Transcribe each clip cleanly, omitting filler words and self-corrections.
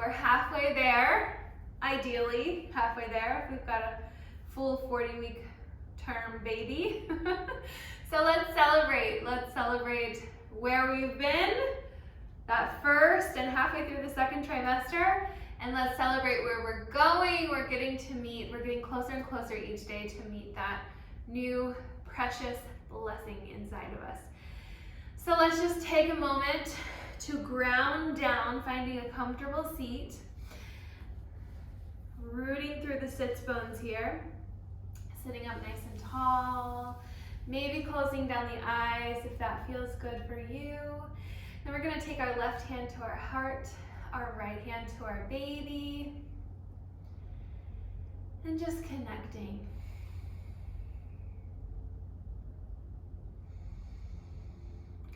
We're halfway there, ideally, halfway there if we've got a full 40-week term baby. So let's celebrate. Let's celebrate where we've been, that first and halfway through the second trimester, and let's celebrate where we're going. We're getting closer and closer each day to meet that new precious blessing inside of us. So let's just take a moment to ground down, finding a comfortable seat, rooting through the sits bones here, sitting up nice and tall, maybe closing down the eyes if that feels good for you. Then we're going to take our left hand to our heart, our right hand to our baby, and just connecting.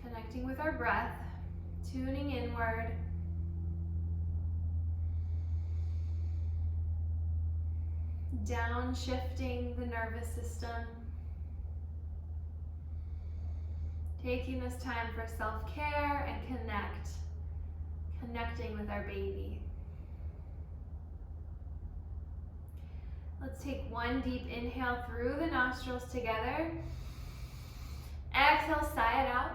Connecting with our breath, tuning inward. Downshifting the nervous system. Taking this time for self-care and connecting with our baby. Let's take one deep inhale through the nostrils together. Exhale, sigh it out.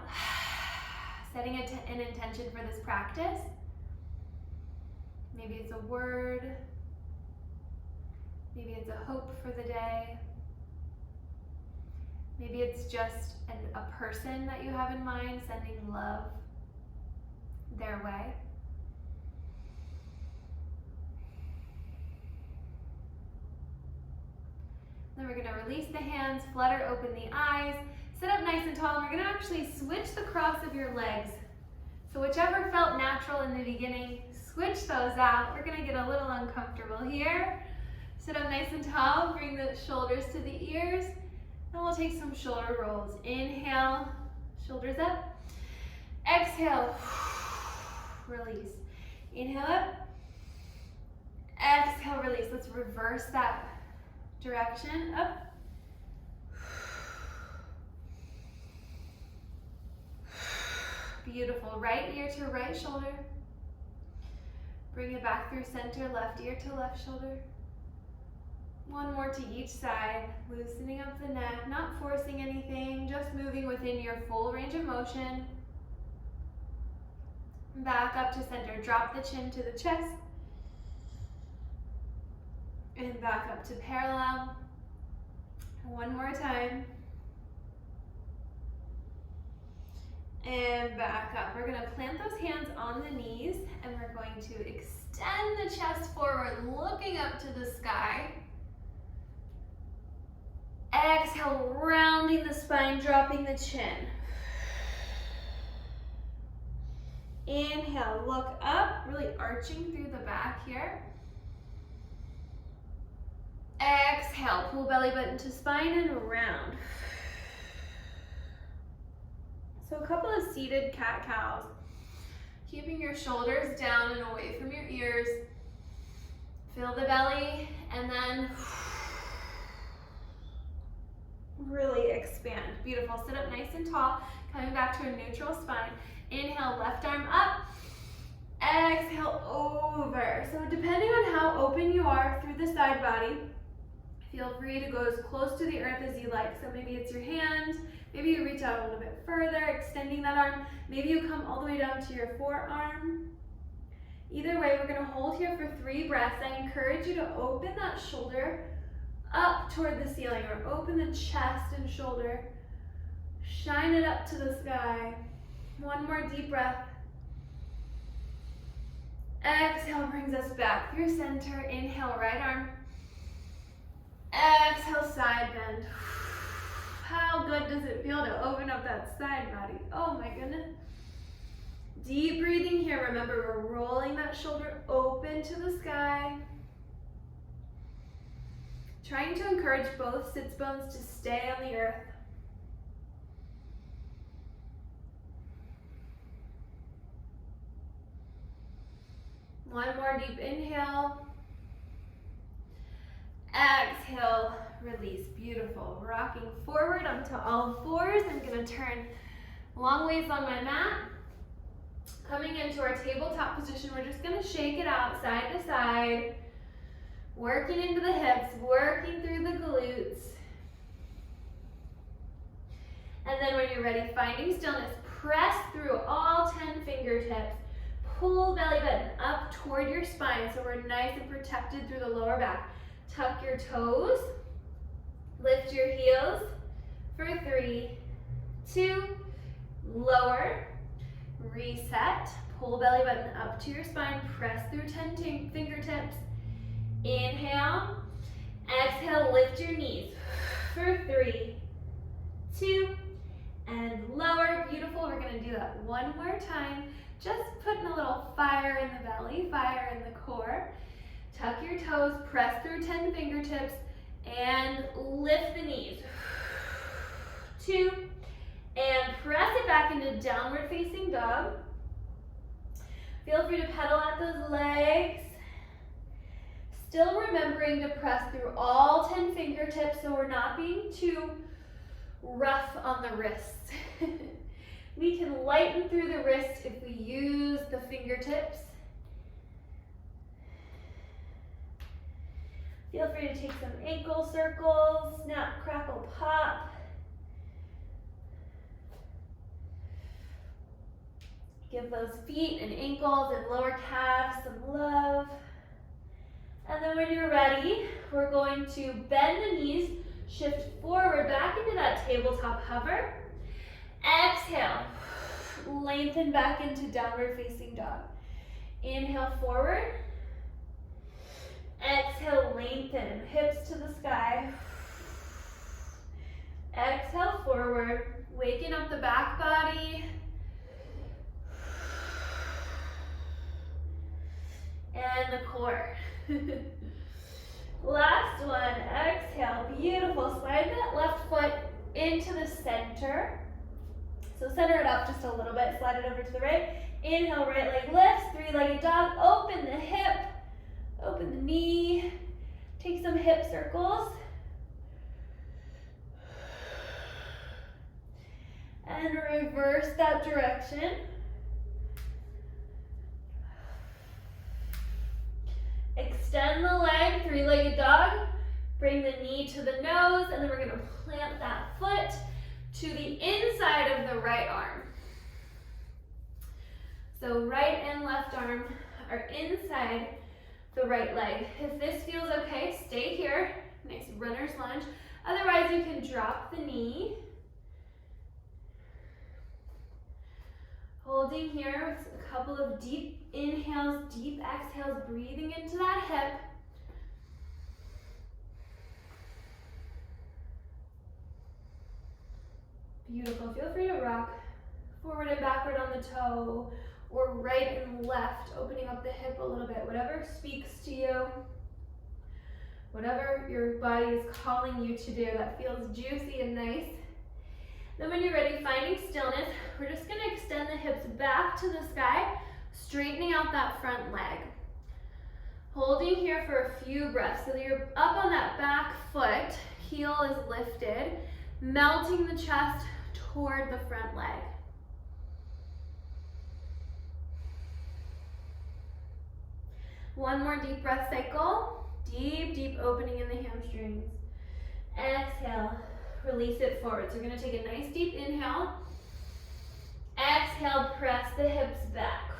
Setting an intention for this practice. Maybe it's a word. Maybe it's a hope for the day. Maybe it's just a person that you have in mind, sending love their way. Then we're going to release the hands, flutter open the eyes, sit up nice and tall, and we're going to actually switch the cross of your legs. So whichever felt natural in the beginning, switch those out. We're going to get a little uncomfortable here. Sit up nice and tall, bring the shoulders to the ears, and we'll take some shoulder rolls. Inhale, shoulders up. Exhale, release. Inhale up. Exhale, release. Let's reverse that direction. Up. Beautiful. Right ear to right shoulder. Bring it back through center, left ear to left shoulder. One more to each side, loosening up the neck, not forcing anything, just moving within your full range of motion. Back up to center, drop the chin to the chest. And back up to parallel. One more time. And back up. We're going to plant those hands on the knees, and we're going to extend the chest forward, looking up to the sky. Exhale, rounding the spine, dropping the chin. Inhale, look up, really arching through the back here. Exhale, pull belly button to spine and round. So a couple of seated cat-cows. Keeping your shoulders down and away from your ears. Fill the belly and then really expand. Beautiful. Sit up nice and tall, coming back to a neutral spine. Inhale, left arm up. Exhale, over. So depending on how open you are through the side body, feel free to go as close to the earth as you like. So maybe it's your hand, maybe you reach out a little bit further, extending that arm. Maybe you come all the way down to your forearm. Either way, we're gonna hold here for 3 breaths. I encourage you to open that shoulder up toward the ceiling, or open the chest and shoulder. Shine it up to the sky. One more deep breath. Exhale brings us back through center. Inhale, right arm. Exhale, side bend. How good does it feel to open up that side body? Oh my goodness. Deep breathing here. Remember, we're rolling that shoulder open to the sky. Trying to encourage both sits bones to stay on the earth. One more deep inhale. Exhale, release. Beautiful. Rocking forward onto all fours. I'm going to turn long ways on my mat. Coming into our tabletop position, we're just gonna shake it out side to side, working into the hips, working through the glutes. And then when you're ready, finding stillness, press through all 10 fingertips. Pull belly button up toward your spine so we're nice and protected through the lower back. Tuck your toes, lift your heels for 3, 2, lower, reset. Pull belly button up to your spine, press through 10 fingertips. Inhale, exhale, lift your knees for 3, 2, and lower. Beautiful. We're gonna do that one more time. Just putting a little fire in the belly, fire in the core. Tuck your toes, press through 10 fingertips, and lift the knees. 2, and press it back into downward facing dog. Feel free to pedal at those legs. Still remembering to press through all 10 fingertips so we're not being too rough on the wrists. We can lighten through the wrist if we use the fingertips. Feel free to take some ankle circles, snap, crackle, pop. Give those feet and ankles and lower calves some love. And then when you're ready, we're going to bend the knees, shift forward back into that tabletop hover. Exhale, lengthen back into downward facing dog. Inhale forward. Exhale, lengthen, hips to the sky. Exhale forward, waking up the back body. And the core. Last one, exhale, beautiful. Slide that left foot into the center. So center it up just a little bit, slide it over to the right. Inhale, right leg lifts, 3-legged dog. Open the hip, open the knee. Take some hip circles. And reverse that direction. Extend the leg, 3-legged dog. Bring the knee to the nose, and then we're gonna plant that foot to the inside of the right arm. So right and left arm are inside the right leg. If this feels okay, stay here. Nice runner's lunge. Otherwise, you can drop the knee. Holding here with a couple of deep inhales, deep exhales, breathing into that hip. Beautiful. Feel free to rock forward and backward on the toe, or right and left, opening up the hip a little bit. Whatever speaks to you, whatever your body is calling you to do that feels juicy and nice. Then when you're ready, finding stillness, we're just gonna extend the hips back to the sky, straightening out that front leg. Holding here for a few breaths. So you're up on that back foot, heel is lifted, melting the chest toward the front leg. One more deep breath cycle. Deep, deep opening in the hamstrings. Exhale, release it forward. So we're gonna take a nice deep inhale. Exhale, press the hips back,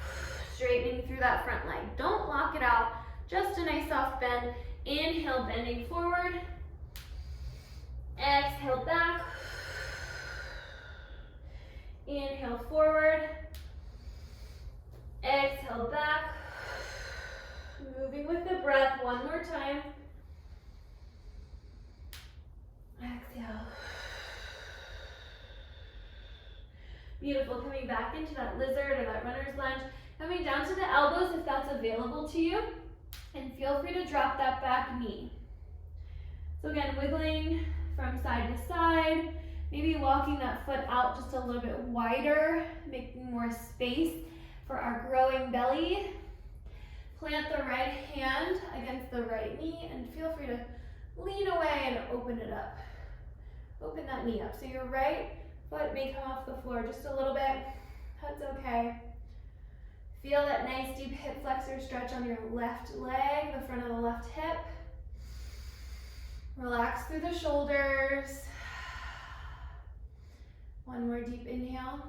straightening through that front leg. Don't lock it out, just a nice soft bend. Inhale, bending forward. Exhale, back. Inhale, forward. Exhale, back. Moving with the breath, one more time. Exhale. Beautiful, coming back into that lizard or that runner's lunge. Coming down to the elbows if that's available to you. And feel free to drop that back knee. So again, wiggling from side to side. Maybe walking that foot out just a little bit wider, making more space for our growing belly. Plant the right hand against the right knee and feel free to lean away and open it up. Open that knee up. So your right foot may come off the floor just a little bit. That's okay. Feel that nice deep hip flexor stretch on your left leg, the front of the left hip. Relax through the shoulders. One more deep inhale.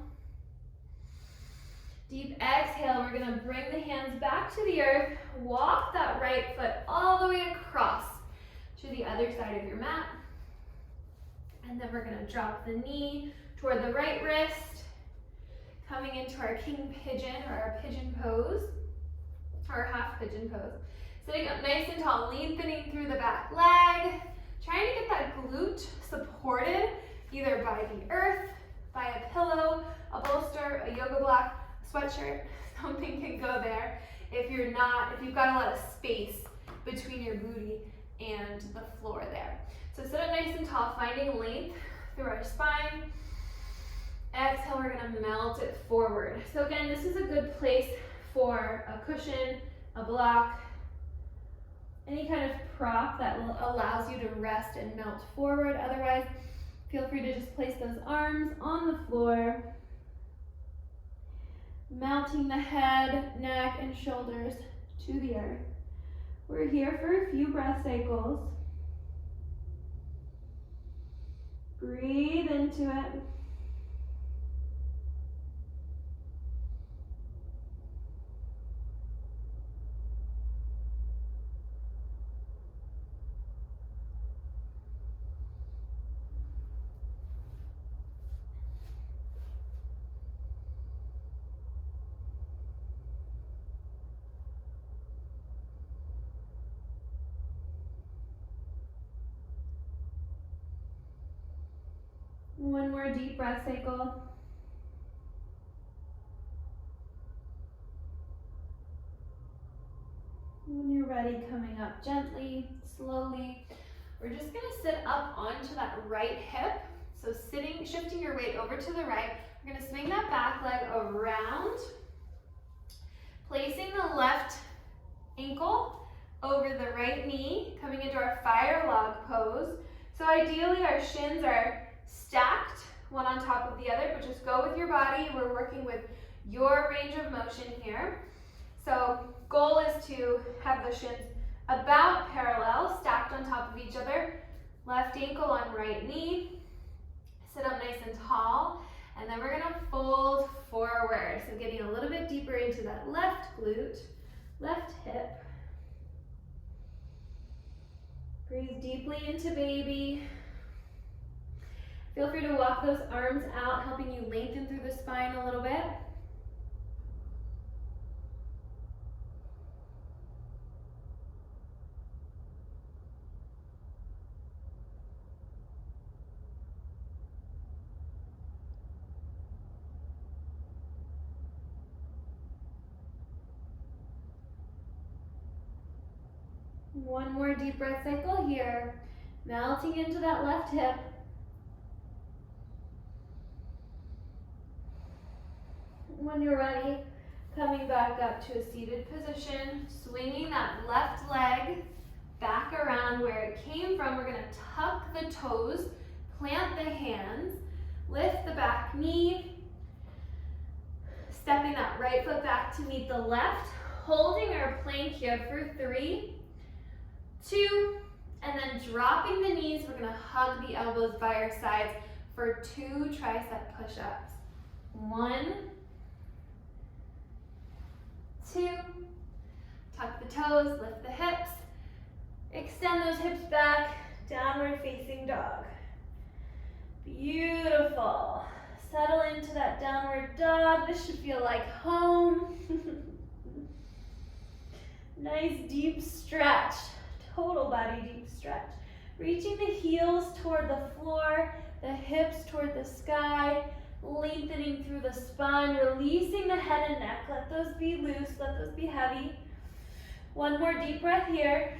Deep exhale, we're gonna bring the hands back to the earth. Walk that right foot all the way across to the other side of your mat. And then we're gonna drop the knee toward the right wrist, coming into our king pigeon or our pigeon pose, or half pigeon pose. Sitting up nice and tall, lengthening through the back leg, trying to get that glute supported either by the earth, by a pillow, a bolster, a yoga block, a sweatshirt, something can go there if you've got a lot of space between your booty and the floor there. So sit up nice and tall, finding length through our spine. Exhale, we're gonna melt it forward. So again, this is a good place for a cushion, a block, any kind of prop that allows you to rest and melt forward. Otherwise, feel free to just place those arms on the floor, melting the head, neck, and shoulders to the earth. We're here for a few breath cycles. Breathe into it. One more deep breath cycle. When you're ready, coming up gently, slowly. We're just gonna sit up onto that right hip. So shifting your weight over to the right. We're gonna swing that back leg around, placing the left ankle over the right knee, coming into our fire log pose. So ideally our shins are stacked, one on top of the other, but just go with your body. We're working with your range of motion here. So goal is to have the shins about parallel, stacked on top of each other. Left ankle on right knee. Sit up nice and tall. And then we're gonna fold forward. So getting a little bit deeper into that left glute, left hip. Breathe deeply into baby. Feel free to walk those arms out, helping you lengthen through the spine a little bit. One more deep breath cycle here. Melting into that left hip. When you're ready, coming back up to a seated position, swinging that left leg back around where it came from. We're gonna tuck the toes, plant the hands, lift the back knee, stepping that right foot back to meet the left, holding our plank here for 3, 2, and then dropping the knees. We're gonna hug the elbows by our sides for 2 tricep push-ups. 1, 2, tuck the toes, lift the hips, extend those hips back, downward facing dog. Beautiful. Settle into that downward dog. This should feel like home. Nice deep stretch, total body deep stretch. Reaching the heels toward the floor, the hips toward the sky, lengthening through the spine, releasing the head and neck. Let those be loose, let those be heavy. One more deep breath here.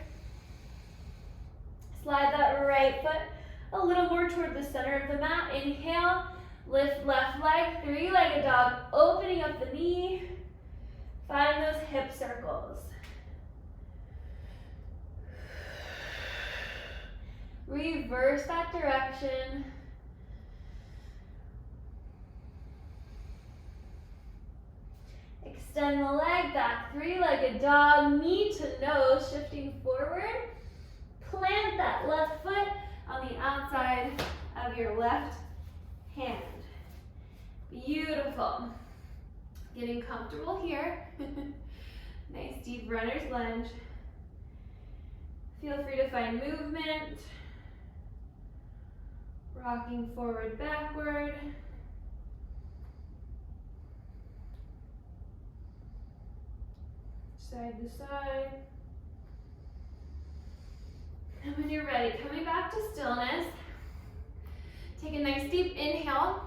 Slide that right foot a little more toward the center of the mat. Inhale, lift left leg, 3-legged dog, opening up the knee. Find those hip circles. Reverse that direction. Extend the leg back, three-legged dog, knee to nose, shifting forward. Plant that left foot on the outside of your left hand. Beautiful. Getting comfortable here. Nice deep runner's lunge. Feel free to find movement. Rocking forward, backward. Side to side. And when you're ready, coming back to stillness, take a nice deep inhale.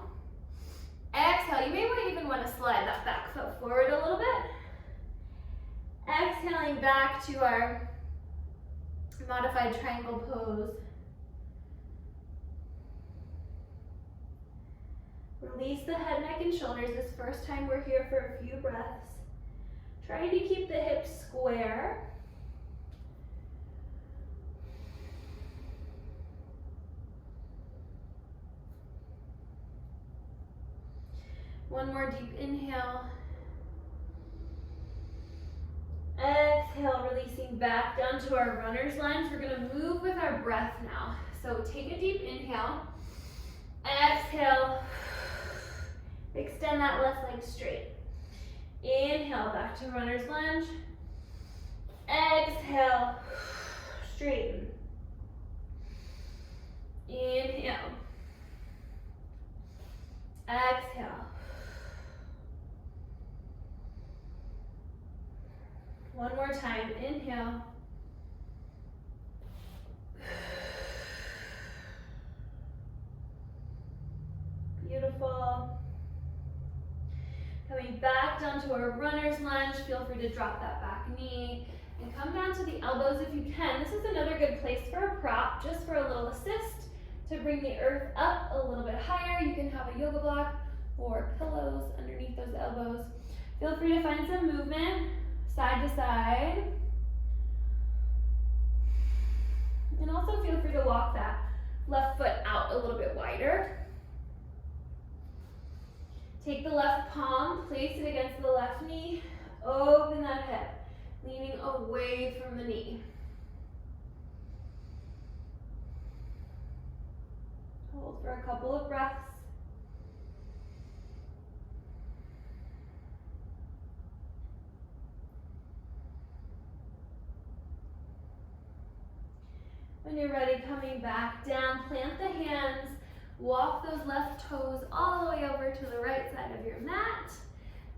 Exhale, you may even want to slide that back foot forward a little bit. Exhaling back to our modified triangle pose. Release the head, neck, and shoulders. This first time we're here for a few breaths. Trying to keep the hips square. One more deep inhale. Exhale, releasing back down to our runner's lunge. We're going to move with our breath now. So take a deep inhale. Exhale. Extend that left leg straight. Inhale, back to runner's lunge. Exhale, straighten. Inhale. Exhale. One more time, inhale. Beautiful. Coming back down to our runner's lunge, feel free to drop that back knee and come down to the elbows if you can. This is another good place for a prop, just for a little assist to bring the earth up a little bit higher. You can have a yoga block or pillows underneath those elbows. Feel free to find some movement, side to side. And also feel free to walk that left foot out a little bit wider. Take the left palm, place it against the left knee, open that hip, leaning away from the knee. Hold for a couple of breaths. When you're ready, coming back down, plant the hands. Walk those left toes all the way over to the right side of your mat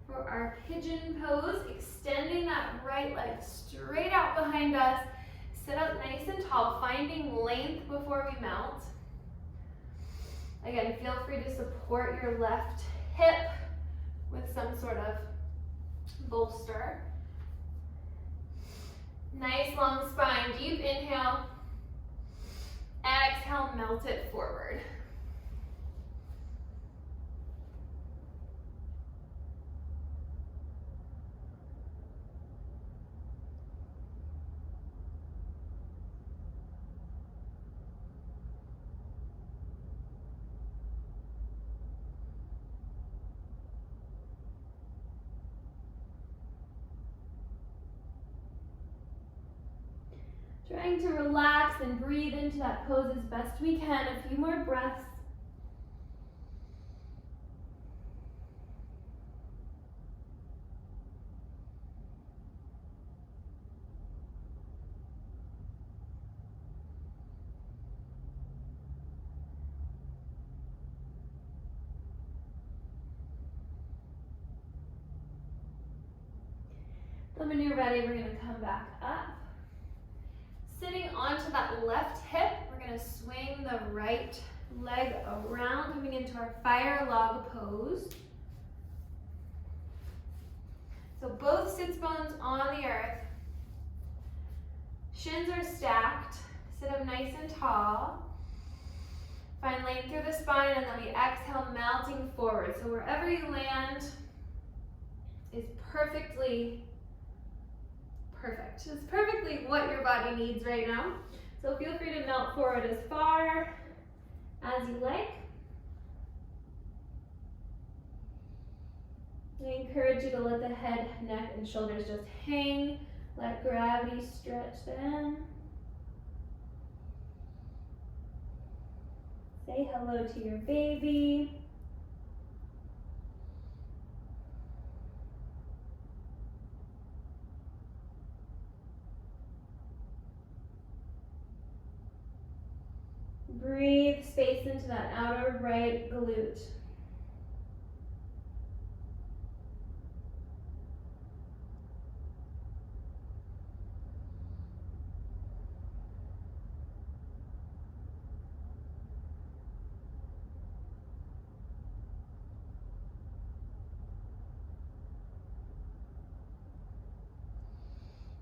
for our pigeon pose, extending that right leg straight out behind us. Sit up nice and tall, finding length before we mount. Again, feel free to support your left hip with some sort of bolster. Nice long spine, deep inhale. Exhale, melt it forward. Trying to relax and breathe into that pose as best we can. A few more breaths. Then when you're ready, we're going to come back up. Sitting onto that left hip, we're going to swing the right leg around, coming into our fire log pose. So both sits bones on the earth. Shins are stacked. Sit up nice and tall. Find length through the spine, and then we exhale, melting forward. So wherever you land is perfectly perfect. It's perfectly what your body needs right now. So feel free to melt forward as far as you like. I encourage you to let the head, neck, and shoulders just hang. Let gravity stretch them. Say hello to your baby. Breathe space into that outer right glute.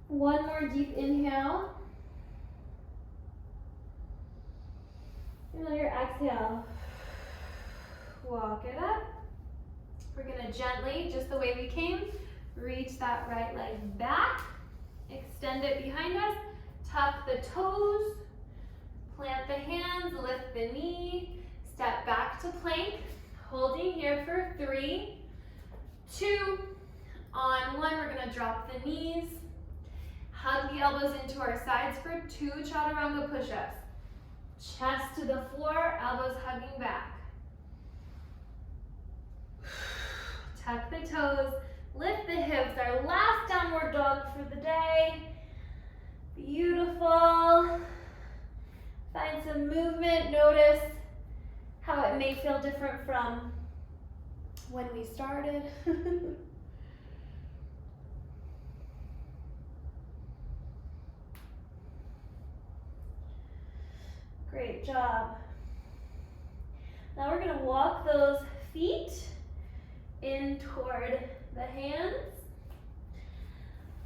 One more deep inhale. And on your exhale, walk it up. We're gonna gently, just the way we came, reach that right leg back, extend it behind us, tuck the toes, plant the hands, lift the knee, step back to plank, holding here for 3, 2, on 1, we're gonna drop the knees, hug the elbows into our sides for 2 chaturanga push-ups. Chest to the floor, elbows hugging back. Tuck the toes, lift the hips, our last downward dog for the day. Beautiful. Find some movement, notice how it may feel different from when we started. Great job. Now we're gonna walk those feet in toward the hands,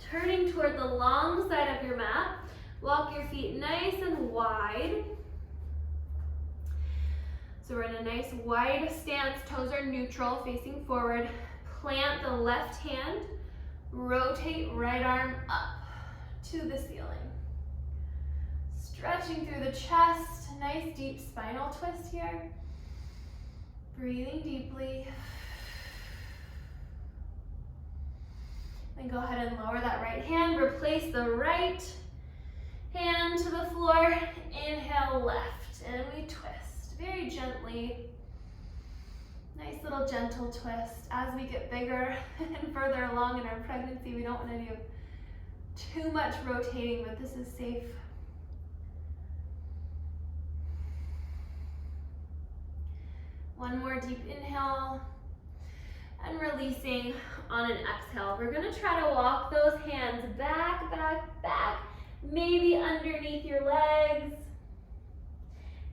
turning toward the long side of your mat. Walk your feet nice and wide. So we're in a nice wide stance, toes are neutral, facing forward. Plant the left hand, rotate right arm up to the ceiling. Stretching through the chest, nice deep spinal twist here. Breathing deeply. Then go ahead and lower that right hand, replace the right hand to the floor, inhale left, and we twist very gently. Nice little gentle twist. As we get bigger and further along in our pregnancy, we don't want to do too much rotating, but this is safe. One more deep inhale, and releasing on an exhale. We're gonna try to walk those hands back, back, back, maybe underneath your legs,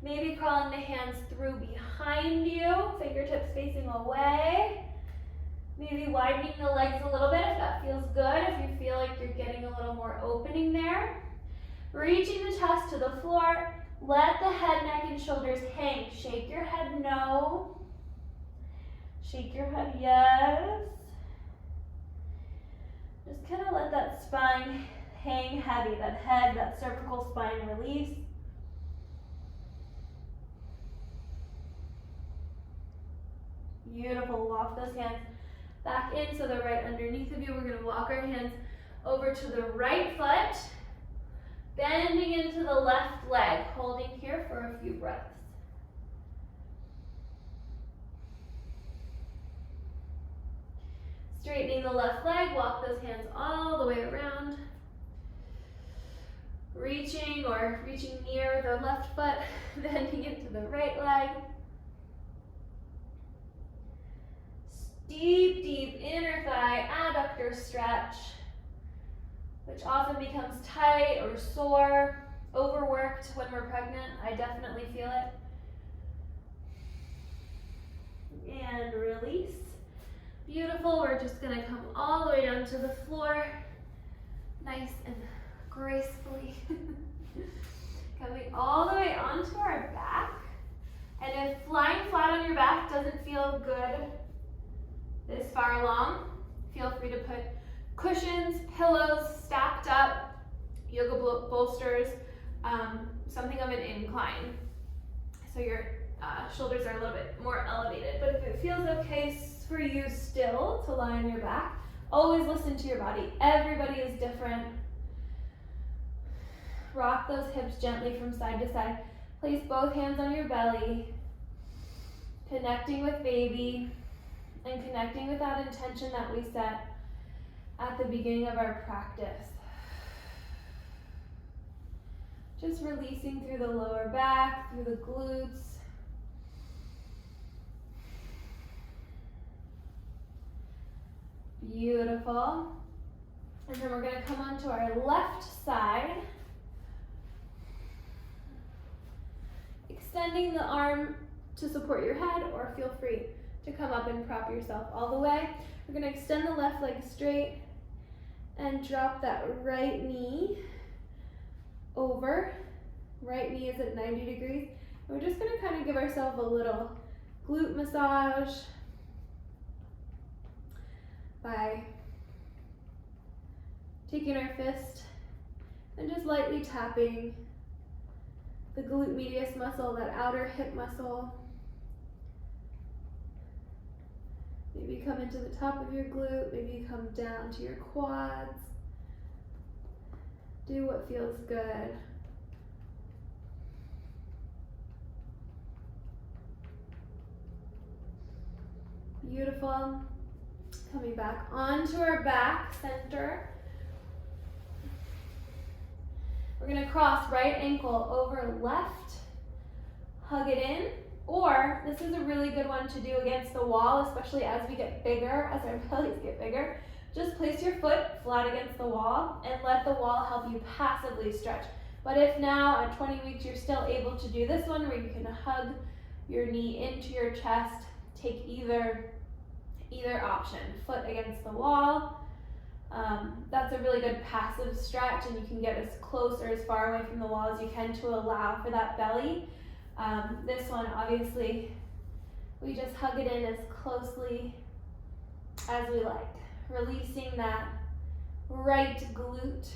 maybe crawling the hands through behind you, fingertips facing away, maybe widening the legs a little bit if that feels good, if you feel like you're getting a little more opening there. Reaching the chest to the floor. Let the head, neck, and shoulders hang. Shake your head no. Shake your head yes. Just kind of let that spine hang heavy, that head, that cervical spine release. Beautiful. Walk those hands back in so they're right underneath of you. We're going to walk our hands over to the right foot. Bending into the left leg, holding here for a few breaths. Straightening the left leg, walk those hands all the way around. Reaching near the left foot, bending into the right leg. Deep, deep inner thigh, adductor stretch, which often becomes tight or sore, overworked when we're pregnant. I definitely feel it. And release. Beautiful. We're just going to come all the way down to the floor, nice and gracefully. Coming all the way onto our back. And if lying flat on your back doesn't feel good this far along, feel free to put cushions, pillows stacked up, yoga bolsters, something of an incline. So your shoulders are a little bit more elevated. But if it feels okay, place for you still to lie on your back. Always listen to your body. Everybody is different. Rock those hips gently from side to side. Place both hands on your belly, connecting with baby and connecting with that intention that we set at the beginning of our practice. Just releasing through the lower back, through the glutes. Beautiful. And then we're going to come onto our left side. Extending the arm to support your head, or feel free to come up and prop yourself all the way. We're going to extend the left leg straight and drop that right knee over. Right knee is at 90 degrees. And we're just going to kind of give ourselves a little glute massage by taking our fist and just lightly tapping the glute medius muscle, that outer hip muscle. Maybe come into the top of your glute, maybe come down to your quads. Do what feels good. Beautiful. Coming back onto our back, center. We're going to cross right ankle over left, hug it in, or this is a really good one to do against the wall, especially as we get bigger, as our bellies get bigger. Just place your foot flat against the wall and let the wall help you passively stretch. But if now at 20 weeks you're still able to do this one where you can hug your knee into your chest, take either option, foot against the wall. That's a really good passive stretch, and you can get as close or as far away from the wall as you can to allow for that belly. This one, obviously, we just hug it in as closely as we like, releasing that right glute.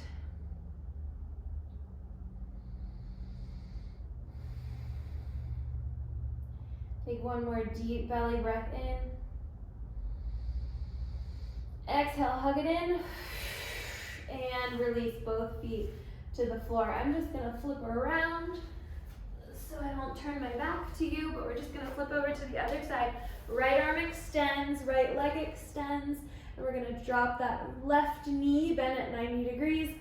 Take one more deep belly breath in. Exhale, hug it in, and release both feet to the floor. I'm just gonna flip around so I don't turn my back to you, but we're just gonna flip over to the other side. Right arm extends, right leg extends, and we're gonna drop that left knee, bend at 90 degrees,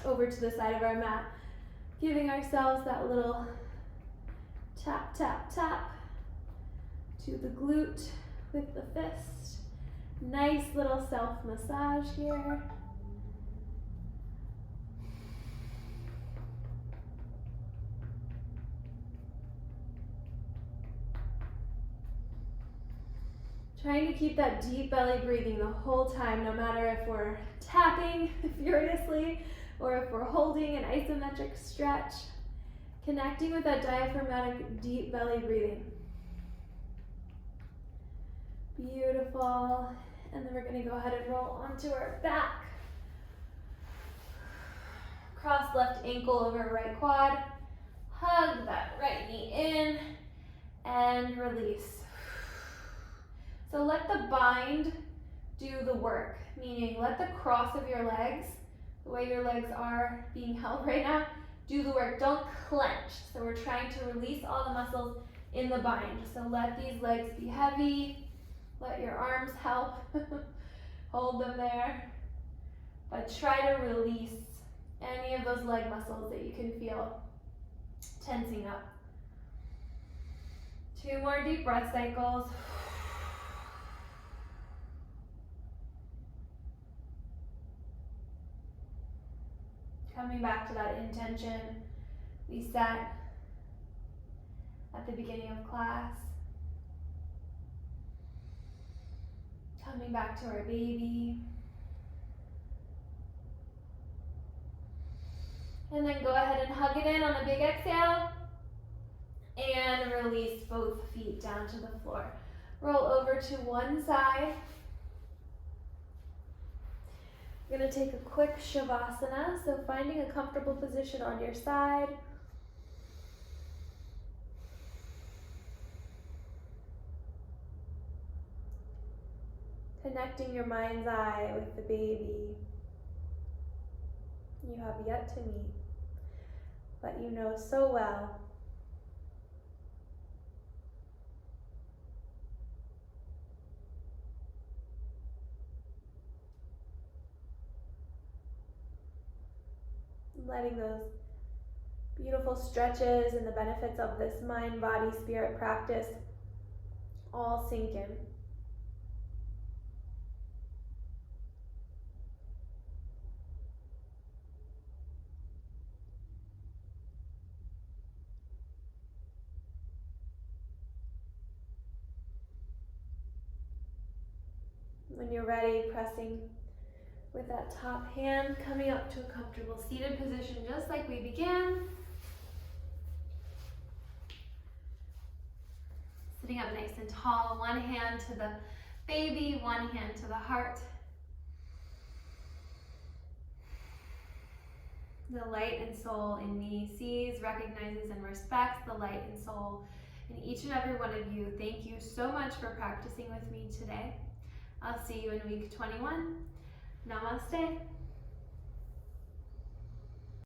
over to the side of our mat, giving ourselves that little tap, tap, tap to the glute with the fist. Nice little self-massage here. Trying to keep that deep belly breathing the whole time, no matter if we're tapping furiously or if we're holding an isometric stretch. Connecting with that diaphragmatic deep belly breathing. Beautiful. And then we're going to go ahead and roll onto our back. Cross left ankle over right quad. Hug that right knee in and release. So let the bind do the work, meaning let the cross of your legs, the way your legs are being held right now, do the work. Don't clench. So we're trying to release all the muscles in the bind. So let these legs be heavy. Let your arms help. Hold them there. But try to release any of those leg muscles that you can feel tensing up. 2 more deep breath cycles. Coming back to that intention we set at the beginning of class. Coming back to our baby. And then go ahead and hug it in on a big exhale. And release both feet down to the floor. Roll over to one side. We're going to take a quick Shavasana, so finding a comfortable position on your side. connecting your mind's eye with the baby you have yet to meet, but you know so well. Letting those beautiful stretches and the benefits of this mind, body, spirit practice all sink in. When you're ready, pressing with that top hand, coming up to a comfortable seated position just like we began. Sitting up nice and tall, one hand to the baby, one hand to the heart. The light and soul in me sees, recognizes, and respects the light and soul in each and every one of you. Thank you so much for practicing with me today. I'll see you in week 21. Namaste.